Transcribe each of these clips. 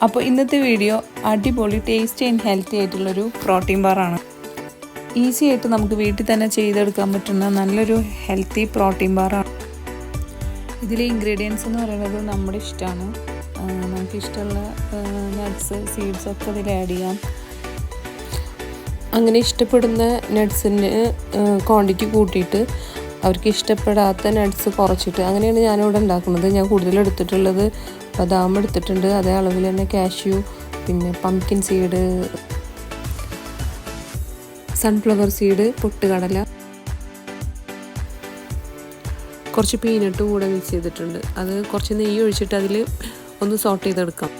അപ്പോൾ ഇന്നത്തെ വീഡിയോ അടിപൊളി ടേസ്റ്റി ആൻഡ് ഹെൽത്തി ആയിട്ടുള്ളൊരു പ്രോട്ടീൻ ബാറാണ്. ഈസി ആയിട്ട് നമുക്ക് വീട്ടിൽ തന്നെ ചെയ്തെടുക്കാൻ പറ്റുന്ന നല്ലൊരു ഹെൽത്തി പ്രോട്ടീൻ ബാറാണ്. ഇതിലെ ഇൻഗ്രീഡിയൻസ് എന്ന് പറയുന്നത് നമ്മുടെ ഇഷ്ടമാണ്. നമുക്ക് ഇഷ്ടമുള്ള നട്ട്സ് സീഡ്സ് ഒക്കെ ഇതിൽ ആഡ് ചെയ്യാം. അങ്ങനെ ഇഷ്ടപ്പെടുന്ന നട്ട്സിന് ക്വാണ്ടിറ്റി കൂട്ടിയിട്ട് അവർക്ക് ഇഷ്ടപ്പെടാത്ത നട്ട്സ് കുറച്ചിട്ട് അങ്ങനെയാണ് ഞാനിവിടെ ഉണ്ടാക്കുന്നത്. ഞാൻ കൂടുതൽ എടുത്തിട്ടുള്ളത് ബദാം എടുത്തിട്ടുണ്ട്, അതേ അളവിൽ തന്നെ കാഷ്യൂ, പിന്നെ പംകിൻ സീഡ്, സൺഫ്ലവർ സീഡ്, പൊട്ടുകടല, കുറച്ച് പീനട്ട് കൂടെ മിക്സ് ചെയ്തിട്ടുണ്ട്. അത് കുറച്ച് നെയ്യ് ഒഴിച്ചിട്ട് അതിൽ ഒന്ന് സോട്ട് ചെയ്തെടുക്കാം.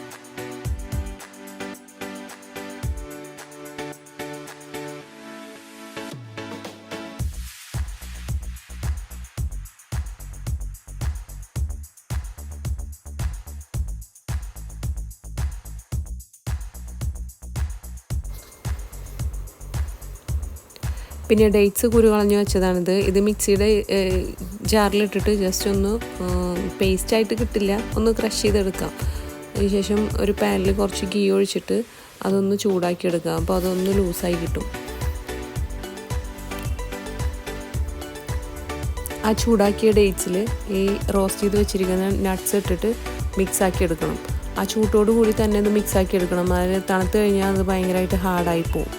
പിന്നെ ഡേറ്റ്സ് കുരു കളഞ്ഞ് വെച്ചതാണിത്. ഇത് മിക്സിയുടെ ജാറിലിട്ടിട്ട് ജസ്റ്റ് ഒന്ന് പേസ്റ്റായിട്ട് കിട്ടില്ല, ഒന്ന് ക്രഷ് ചെയ്തെടുക്കാം. അതിനുശേഷം ഒരു പാനിൽ കുറച്ച് ഗീ ഒഴിച്ചിട്ട് അതൊന്ന് ചൂടാക്കി എടുക്കാം. അപ്പോൾ അതൊന്ന് ലൂസായി കിട്ടും. ആ ചൂടാക്കിയ ഡേറ്റ്സിൽ ഈ റോസ്റ്റ് ചെയ്ത് വെച്ചിരിക്കുന്ന നട്ട്സ് ഇട്ടിട്ട് മിക്സാക്കി എടുക്കണം. ആ ചൂട്ടോട് കൂടി തന്നെ അത് മിക്സാക്കി എടുക്കണം. അതിൽ തണുത്ത് കഴിഞ്ഞാൽ അത് ഭയങ്കരമായിട്ട് ഹാർഡായി പോകും.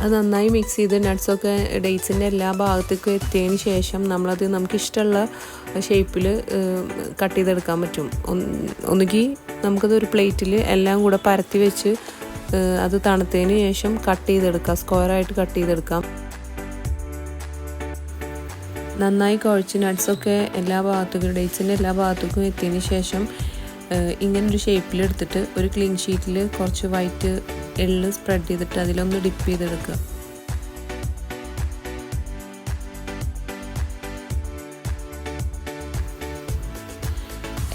അത് നന്നായി മിക്സ് ചെയ്ത് നട്ട്സൊക്കെ ഡേറ്റ്സിൻ്റെ എല്ലാ ഭാഗത്തേക്കും എത്തിയതിന് ശേഷം നമ്മളത് നമുക്കിഷ്ടമുള്ള ഷേപ്പിൽ കട്ട് ചെയ്തെടുക്കാൻ പറ്റും. ഒന്നുകിൽ നമുക്കതൊരു പ്ലേറ്റിൽ എല്ലാം കൂടെ പരത്തി വെച്ച് അത് തണുത്തതിന് ശേഷം കട്ട് ചെയ്തെടുക്കാം, സ്ക്വയറായിട്ട് കട്ട് ചെയ്തെടുക്കാം. നന്നായി കുഴച്ച് നട്ട്സൊക്കെ എല്ലാ ഭാഗത്തേക്കും ഡേറ്റ്സിൻ്റെ എല്ലാ ഭാഗത്തേക്കും എത്തിയതിന് ശേഷം ഇങ്ങനൊരു ഷേപ്പിലെടുത്തിട്ട് ഒരു ക്ലീൻ ഷീറ്റിൽ കുറച്ച് വൈറ്റ് എള്ള് സ്പ്രെഡ് ചെയ്തിട്ട് അതിലൊന്ന് ഡിപ്പ് ചെയ്തെടുക്കുക.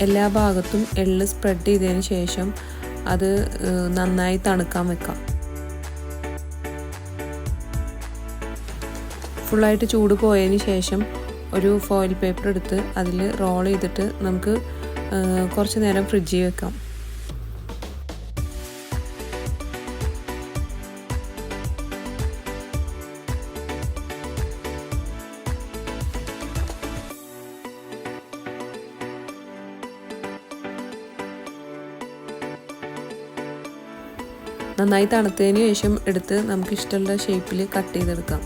എല്ലാ ഭാഗത്തും എള്ള് സ്പ്രെഡ് ചെയ്തതിന് ശേഷം അത് നന്നായി തണുക്കാൻ വെക്കാം. ഫുള്ളായിട്ട് ചൂട് പോയതിന് ശേഷം ഒരു ഫോയിൽ പേപ്പർ എടുത്ത് അതിൽ റോൾ ചെയ്തിട്ട് നമുക്ക് കുറച്ച് നേരം ഫ്രിഡ്ജിൽ വെക്കാം. നന്നായി തണുത്തതിന് ശേഷം എടുത്ത് നമുക്ക് ഇഷ്ടമുള്ള ഷേപ്പിൽ കട്ട് ചെയ്തെടുക്കാം.